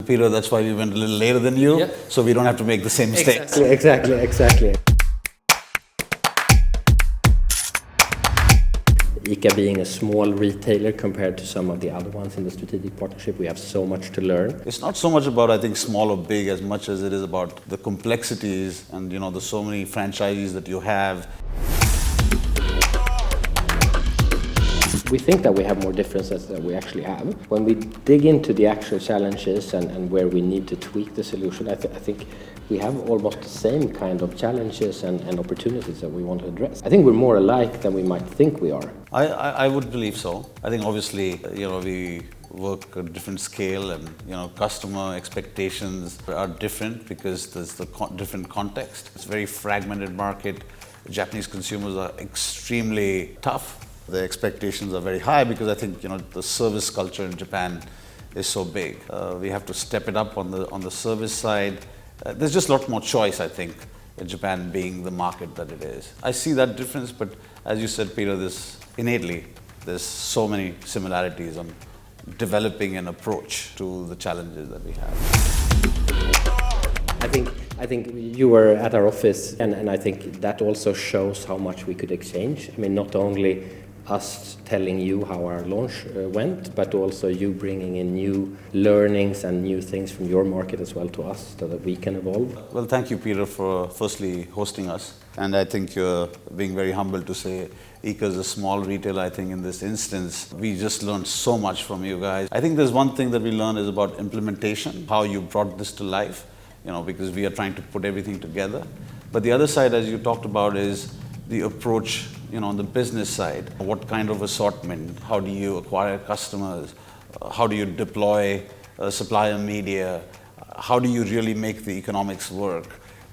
Peter, that's why we went a little later than you, so we don't have to make the same mistakes. Exactly. ICA being a small retailer compared to some of the other ones in the strategic partnership, we have so much to learn. It's not so much about, I think, small or big as much as it is about the complexities and, there's so many franchisees that you have. We think that we have more differences than we actually have. When we dig into the actual challenges and where we need to tweak the solution, I think we have almost the same kind of challenges and opportunities that we want to address. I think we're more alike than we might think we are. I would believe so. I think obviously, we work at a different scale and, customer expectations are different because there's the different context. It's a very fragmented market. Japanese consumers are extremely tough. The expectations are very high because I think, the service culture in Japan is so big. We have to step it up on the service side. There's just a lot more choice, I think, in Japan being the market that it is. I see that difference, but as you said, Peter, there's so many similarities on developing an approach to the challenges that we have. I think you were at our office, and I think that also shows how much we could exchange. I mean, not only us telling you how our launch went, but also you bringing in new learnings and new things from your market as well to us so that we can evolve. Well, thank you, Peter, for firstly hosting us. And I think you're being very humble to say ICA is a small retailer. I think in this instance, we just learned so much from you guys. I think there's one thing that we learned is about implementation, how you brought this to life, because we are trying to put everything together. But the other side, as you talked about, is the approach, on the business side. What kind of assortment? How do you acquire customers? How do you deploy supplier media? How do you really make the economics work?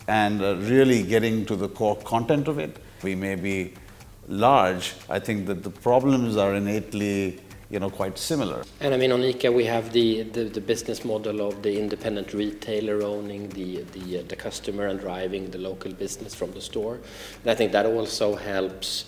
And really getting to the core content of it. We may be large. I think that the problems are innately quite similar. And I mean, on ICA, we have the business model of the independent retailer owning the customer and driving the local business from the store. And I think that also helps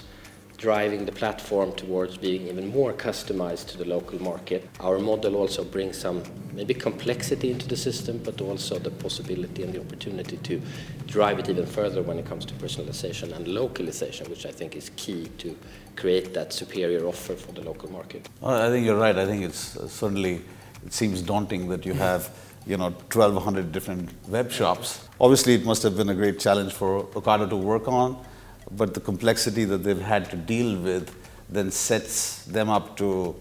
driving the platform towards being even more customized to the local market. Our model also brings some maybe complexity into the system, but also the possibility and the opportunity to drive it even further when it comes to personalization and localization, which I think is key to create that superior offer for the local market. I think you're right. I think it's certainly, it seems daunting that you have 1,200 different web shops. Obviously, it must have been a great challenge for Ocado to work on, but the complexity that they've had to deal with then sets them up to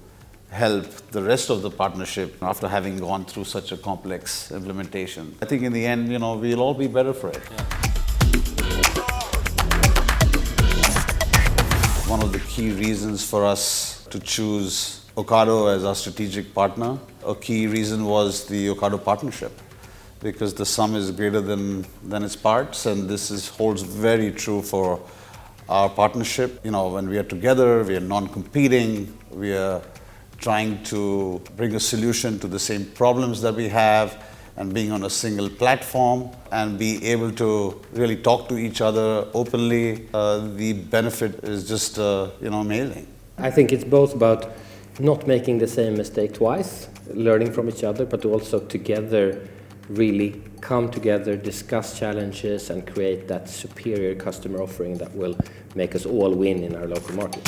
help the rest of the partnership after having gone through such a complex implementation. I think in the end, we'll all be better for it. One of the key reasons for us to choose Ocado as our strategic partner, a key reason was the Ocado partnership, because the sum is greater than its parts, and this holds very true for our partnership. When we are together, we are non-competing, we are trying to bring a solution to the same problems that we have, and being on a single platform and be able to really talk to each other openly, the benefit is just amazing. I think it's both about not making the same mistake twice, learning from each other, but also together really come together, discuss challenges and create that superior customer offering that will make us all win in our local markets.